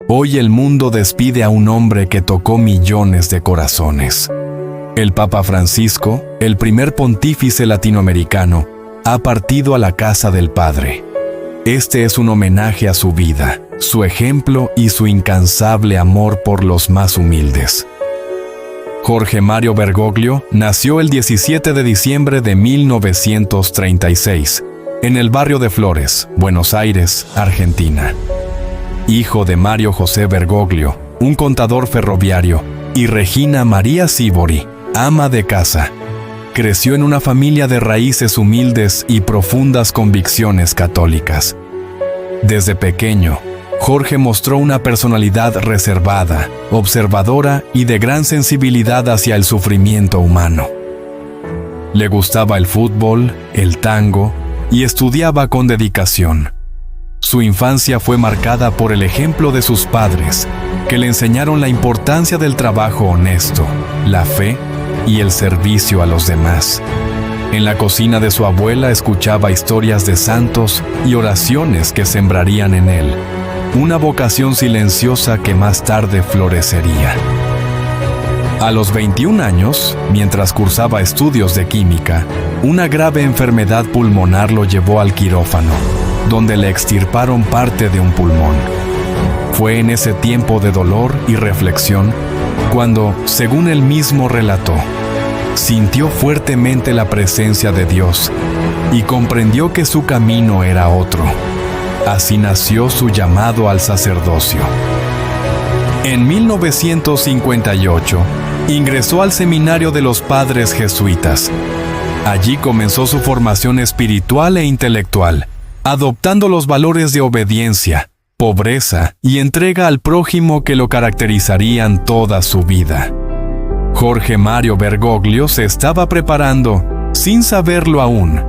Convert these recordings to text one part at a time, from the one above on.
Hoy el mundo despide a un hombre que tocó millones de corazones. El Papa Francisco, el primer pontífice latinoamericano, ha partido a la casa del Padre. Este es un homenaje a su vida, su ejemplo y su incansable amor por los más humildes. Jorge Mario Bergoglio nació el 17 de diciembre de 1936, en el barrio de Flores, Buenos Aires, Argentina. Hijo de Mario José Bergoglio, un contador ferroviario, y Regina María Sívori, ama de casa. Creció en una familia de raíces humildes y profundas convicciones católicas. Desde pequeño, Jorge mostró una personalidad reservada, observadora y de gran sensibilidad hacia el sufrimiento humano. Le gustaba el fútbol, el tango y estudiaba con dedicación. Su infancia fue marcada por el ejemplo de sus padres, que le enseñaron la importancia del trabajo honesto, la fe y el servicio a los demás. En la cocina de su abuela escuchaba historias de santos y oraciones que sembrarían en él una vocación silenciosa que más tarde florecería. A los 21 años, mientras cursaba estudios de química, una grave enfermedad pulmonar lo llevó al quirófano, donde le extirparon parte de un pulmón. Fue en ese tiempo de dolor y reflexión cuando, según él mismo relató, sintió fuertemente la presencia de Dios y comprendió que su camino era otro. Así nació su llamado al sacerdocio. En 1958, ingresó al seminario de los padres jesuitas. Allí comenzó su formación espiritual e intelectual, adoptando los valores de obediencia, pobreza y entrega al prójimo que lo caracterizarían toda su vida. Jorge Mario Bergoglio se estaba preparando, sin saberlo aún,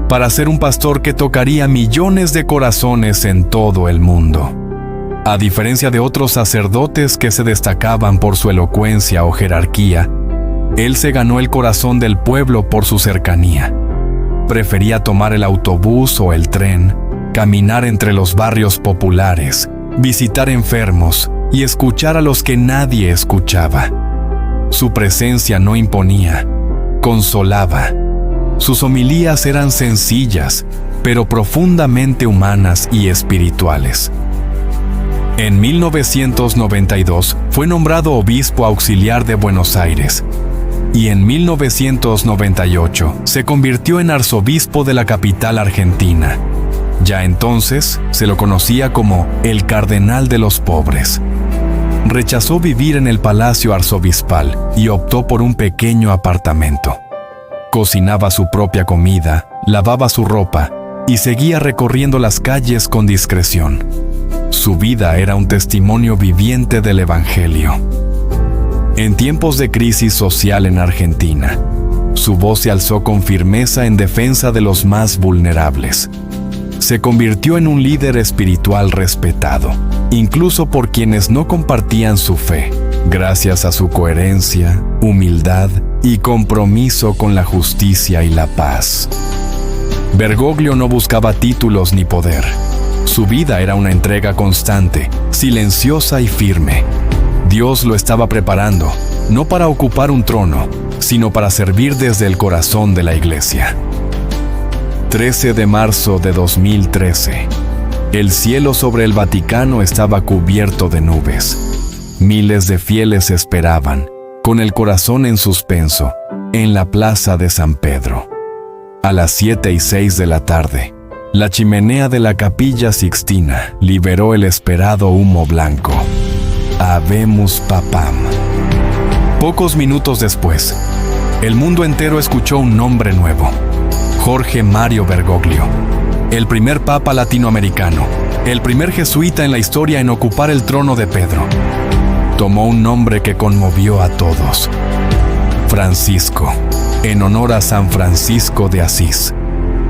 para ser un pastor que tocaría millones de corazones en todo el mundo. A diferencia de otros sacerdotes que se destacaban por su elocuencia o jerarquía, él se ganó el corazón del pueblo por su cercanía. Prefería tomar el autobús o el tren, caminar entre los barrios populares, visitar enfermos y escuchar a los que nadie escuchaba. Su presencia no imponía, consolaba. Sus homilías eran sencillas, pero profundamente humanas y espirituales. En 1992 fue nombrado obispo auxiliar de Buenos Aires y en 1998 se convirtió en arzobispo de la capital argentina. Ya entonces se lo conocía como el Cardenal de los Pobres. Rechazó vivir en el palacio arzobispal y optó por un pequeño apartamento. Cocinaba su propia comida, lavaba su ropa y seguía recorriendo las calles con discreción. Su vida era un testimonio viviente del Evangelio. En tiempos de crisis social en Argentina, su voz se alzó con firmeza en defensa de los más vulnerables. Se convirtió en un líder espiritual respetado, incluso por quienes no compartían su fe, gracias a su coherencia, humildad y compromiso con la justicia y la paz. Bergoglio no buscaba títulos ni poder. Su vida era una entrega constante, silenciosa y firme. Dios lo estaba preparando, no para ocupar un trono, sino para servir desde el corazón de la Iglesia. 13 de marzo de 2013. El cielo sobre el Vaticano estaba cubierto de nubes. Miles de fieles esperaban, con el corazón en suspenso, en la plaza de San Pedro. A las 7:06 de la tarde, la chimenea de la Capilla Sixtina liberó el esperado humo blanco. Habemus Papam. Pocos minutos después, el mundo entero escuchó un nombre nuevo: Jorge Mario Bergoglio, el primer papa latinoamericano, el primer jesuita en la historia en ocupar el trono de Pedro. Tomó un nombre que conmovió a todos: Francisco, en honor a San Francisco de Asís,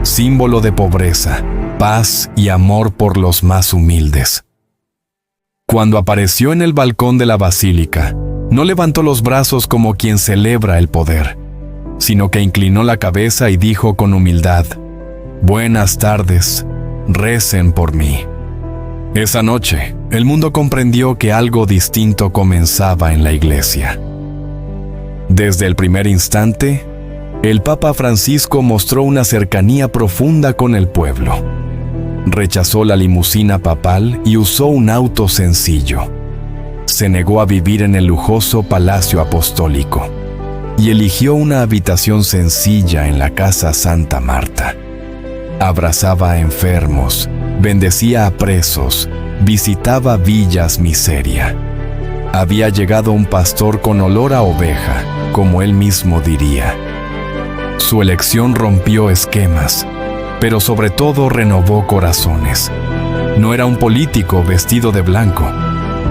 símbolo de pobreza, paz y amor por los más humildes. Cuando apareció en el balcón de la basílica, no levantó los brazos como quien celebra el poder, sino que inclinó la cabeza y dijo con humildad: «Buenas tardes, recen por mí». Esa noche, el mundo comprendió que algo distinto comenzaba en la iglesia. Desde el primer instante, el Papa Francisco mostró una cercanía profunda con el pueblo. Rechazó la limusina papal y usó un auto sencillo. Se negó a vivir en el lujoso Palacio Apostólico y eligió una habitación sencilla en la Casa Santa Marta. Abrazaba a enfermos, bendecía a presos, visitaba villas miseria. Había llegado un pastor con olor a oveja, como él mismo diría. Su elección rompió esquemas, pero sobre todo renovó corazones. No era un político vestido de blanco.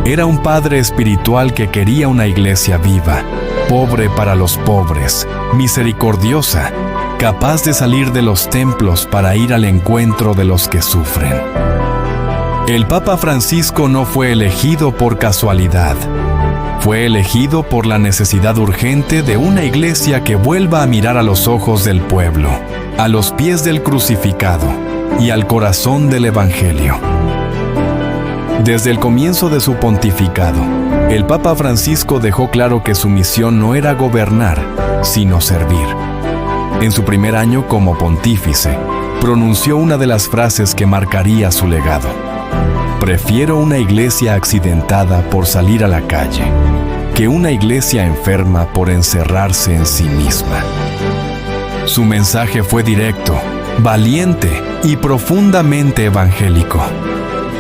Era un padre espiritual que quería una iglesia viva, pobre para los pobres, misericordiosa, capaz de salir de los templos para ir al encuentro de los que sufren. El Papa Francisco no fue elegido por casualidad. Fue elegido por la necesidad urgente de una iglesia que vuelva a mirar a los ojos del pueblo, a los pies del crucificado y al corazón del Evangelio. Desde el comienzo de su pontificado, el Papa Francisco dejó claro que su misión no era gobernar, sino servir. En su primer año como pontífice, pronunció una de las frases que marcaría su legado: prefiero una iglesia accidentada por salir a la calle, que una iglesia enferma por encerrarse en sí misma. Su mensaje fue directo, valiente y profundamente evangélico.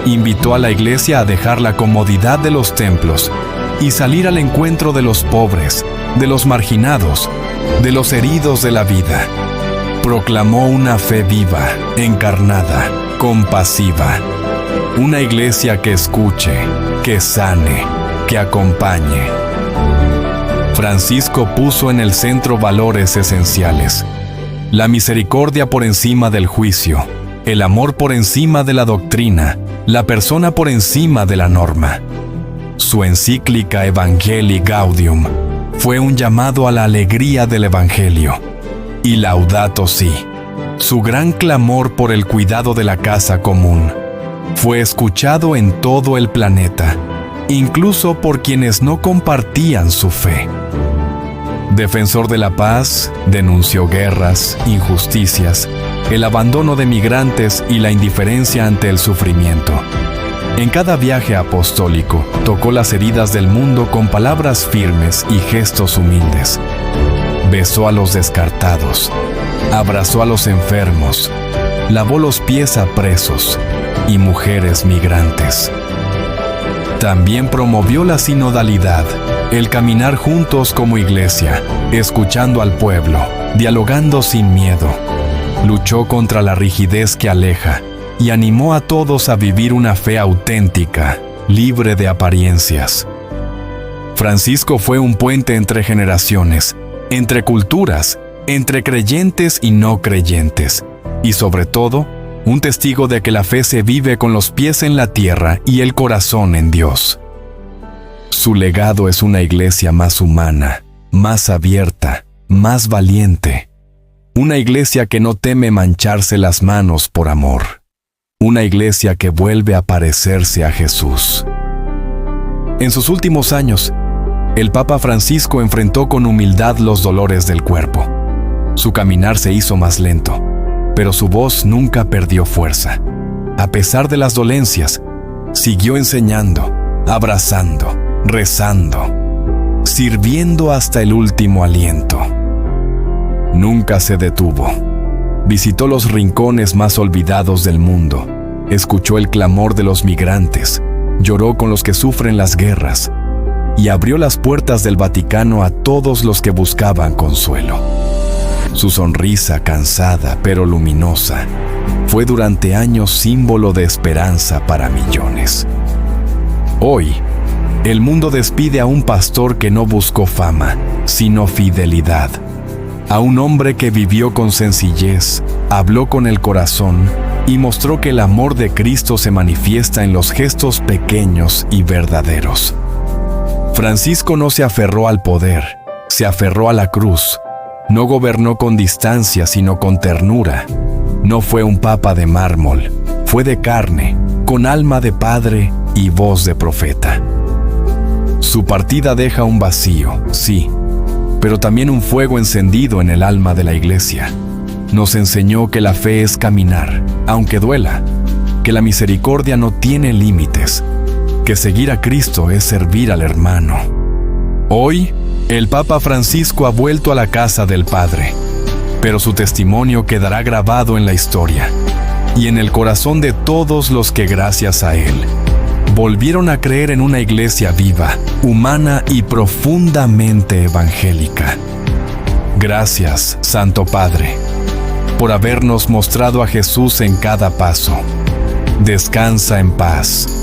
Invitó a la iglesia a dejar la comodidad de los templos y salir al encuentro de los pobres, de los marginados, de los heridos de la vida. Proclamó una fe viva, encarnada, compasiva. Una iglesia que escuche, que sane, que acompañe. Francisco puso en el centro valores esenciales: la misericordia por encima del juicio, el amor por encima de la doctrina, la persona por encima de la norma. Su encíclica Evangelii Gaudium fue un llamado a la alegría del Evangelio. Y Laudato Si, su gran clamor por el cuidado de la casa común, fue escuchado en todo el planeta, incluso por quienes no compartían su fe. Defensor de la paz, denunció guerras, injusticias, el abandono de migrantes y la indiferencia ante el sufrimiento. En cada viaje apostólico, tocó las heridas del mundo con palabras firmes y gestos humildes. Besó a los descartados, abrazó a los enfermos, lavó los pies a presos y mujeres migrantes. También promovió la sinodalidad, el caminar juntos como iglesia, escuchando al pueblo, dialogando sin miedo. Luchó contra la rigidez que aleja y animó a todos a vivir una fe auténtica, libre de apariencias. Francisco fue un puente entre generaciones, entre culturas, entre creyentes y no creyentes, y sobre todo, un testigo de que la fe se vive con los pies en la tierra y el corazón en Dios. Su legado es una iglesia más humana, más abierta, más valiente. Una iglesia que no teme mancharse las manos por amor. Una iglesia que vuelve a parecerse a Jesús. En sus últimos años, el Papa Francisco enfrentó con humildad los dolores del cuerpo. Su caminar se hizo más lento, pero su voz nunca perdió fuerza. A pesar de las dolencias, siguió enseñando, abrazando, rezando, sirviendo hasta el último aliento. Nunca se detuvo. Visitó los rincones más olvidados del mundo, escuchó el clamor de los migrantes, lloró con los que sufren las guerras y abrió las puertas del Vaticano a todos los que buscaban consuelo. Su sonrisa, cansada pero luminosa, fue durante años símbolo de esperanza para millones. Hoy, el mundo despide a un pastor que no buscó fama, sino fidelidad. A un hombre que vivió con sencillez, habló con el corazón y mostró que el amor de Cristo se manifiesta en los gestos pequeños y verdaderos. Francisco no se aferró al poder, se aferró a la cruz. No gobernó con distancia, sino con ternura. No fue un papa de mármol, fue de carne, con alma de padre y voz de profeta. Su partida deja un vacío, sí, pero también un fuego encendido en el alma de la iglesia. Nos enseñó que la fe es caminar, aunque duela, que la misericordia no tiene límites, que seguir a Cristo es servir al hermano. Hoy, el Papa Francisco ha vuelto a la casa del Padre, pero su testimonio quedará grabado en la historia y en el corazón de todos los que, gracias a él, volvieron a creer en una iglesia viva, humana y profundamente evangélica. Gracias, Santo Padre, por habernos mostrado a Jesús en cada paso. Descansa en paz.